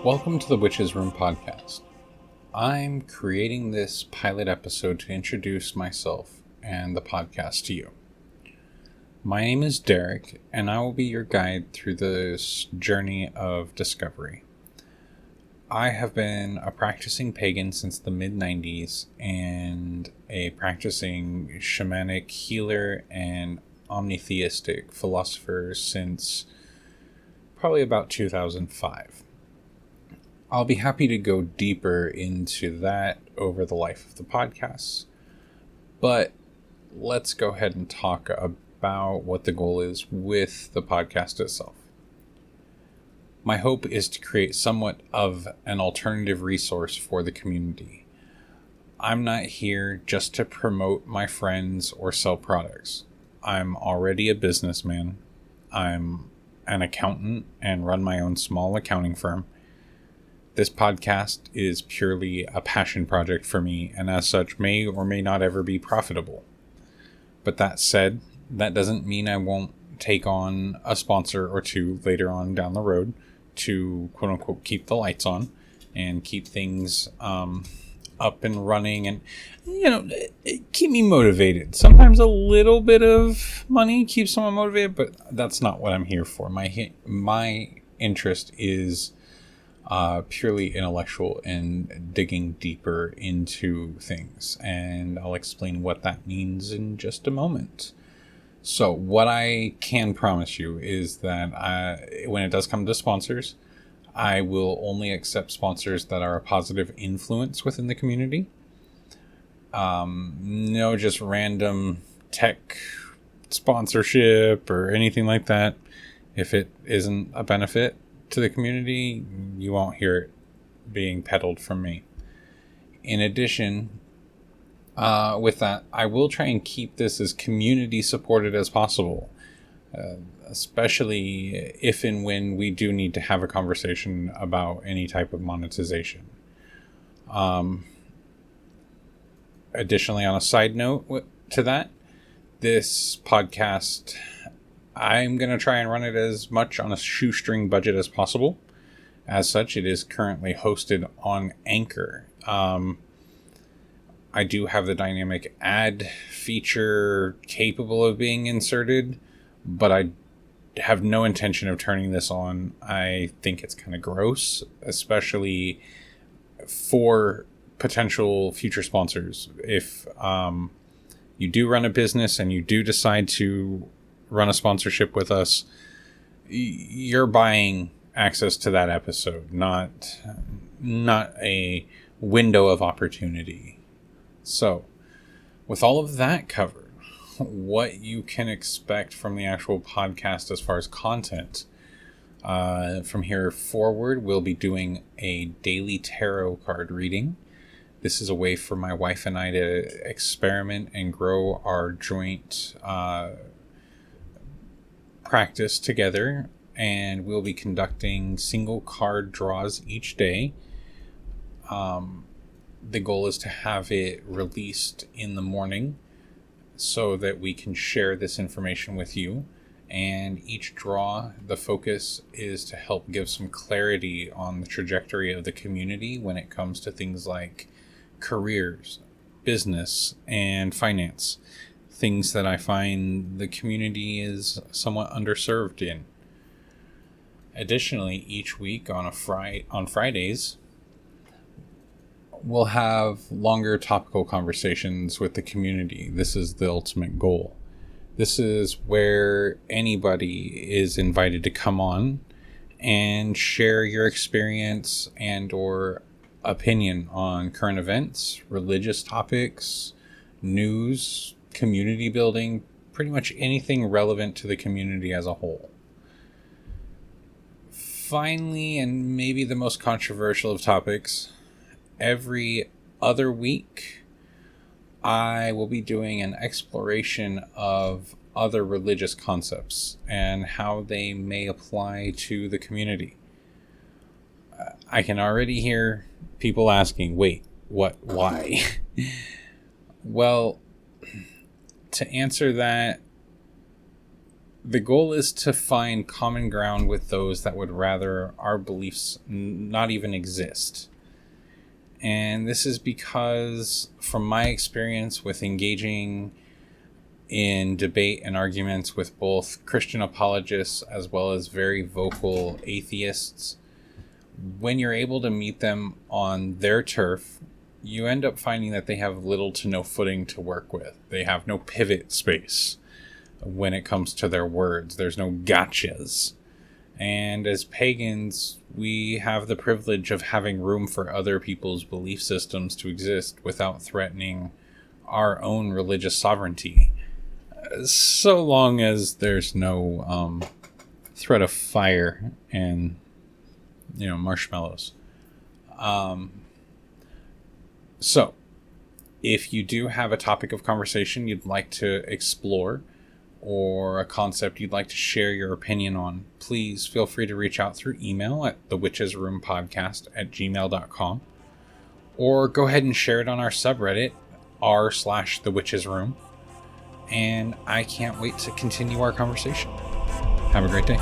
Welcome to the Witches Room podcast. I'm creating this pilot episode to introduce myself and the podcast to you. My name is Derek, and I will be your guide through this journey of discovery. I have been a practicing pagan since the mid-90s and a practicing shamanic healer and omnitheistic philosopher since probably about 2005. I'll be happy to go deeper into that over the life of the podcast, but let's go ahead and talk about what the goal is with the podcast itself. My hope is to create somewhat of an alternative resource for the community. I'm not here just to promote my friends or sell products. I'm already a businessman. I'm an accountant and run my own small accounting firm. This podcast is purely a passion project for me, and as such may or may not ever be profitable. But that said, that doesn't mean I won't take on a sponsor or two later on down the road to quote-unquote keep the lights on and keep things up and running and, keep me motivated. Sometimes a little bit of money keeps someone motivated, but that's not what I'm here for. My interest is purely intellectual and digging deeper into things, and I'll explain what that means in just a moment. So what I can promise you is that when it does come to sponsors, I will only accept sponsors that are a positive influence within the community. No just random tech sponsorship or anything like that. If it isn't a benefit to the community, you won't hear it being peddled from me. In addition, with that, I will try and keep this as community supported as possible, especially if and when we do need to have a conversation about any type of monetization. Additionally, on a side note to that, this podcast, I'm going to try and run it as much on a shoestring budget as possible. As such, it is currently hosted on Anchor. I do have the dynamic ad feature capable of being inserted, but I have no intention of turning this on. I think it's kind of gross, especially for potential future sponsors. If you do run a business and you do decide to run a sponsorship with us, you're buying access to that episode, not a window of opportunity. So, with all of that covered, what you can expect from the actual podcast as far as content, from here forward, we'll be doing a daily tarot card reading. This is a way for my wife and I to experiment and grow our joint practice together, and we'll be conducting single card draws each day. The goal is to have it released in the morning so that we can share this information with you. And each draw, the focus is to help give some clarity on the trajectory of the community when it comes to things like careers, business, and finance. Things that I find the community is somewhat underserved in. Additionally, each week on Fridays, we'll have longer topical conversations with the community. This is the ultimate goal. This is where anybody is invited to come on and share your experience and or opinion on current events, religious topics, news, community building, pretty much anything relevant to the community as a whole. Finally, and maybe the most controversial of topics, every other week I will be doing an exploration of other religious concepts and how they may apply to the community. I can already hear people asking, wait, what, why? Well, to answer that, The goal is to find common ground with those that would rather our beliefs not even exist. And this is because, from my experience with engaging in debate and arguments with both Christian apologists as well as very vocal atheists, when you're able to meet them on their turf, you end up finding that they have little to no footing to work with. They have no pivot space when it comes to their words. There's no gotchas. And as pagans, we have the privilege of having room for other people's belief systems to exist without threatening our own religious sovereignty. So long as there's no threat of fire and, marshmallows. So, if you do have a topic of conversation you'd like to explore, or a concept you'd like to share your opinion on, please feel free to reach out through email at thewitchesroompodcast@gmail.com, or go ahead and share it on our subreddit, r/thewitchesroom, and I can't wait to continue our conversation. Have a great day.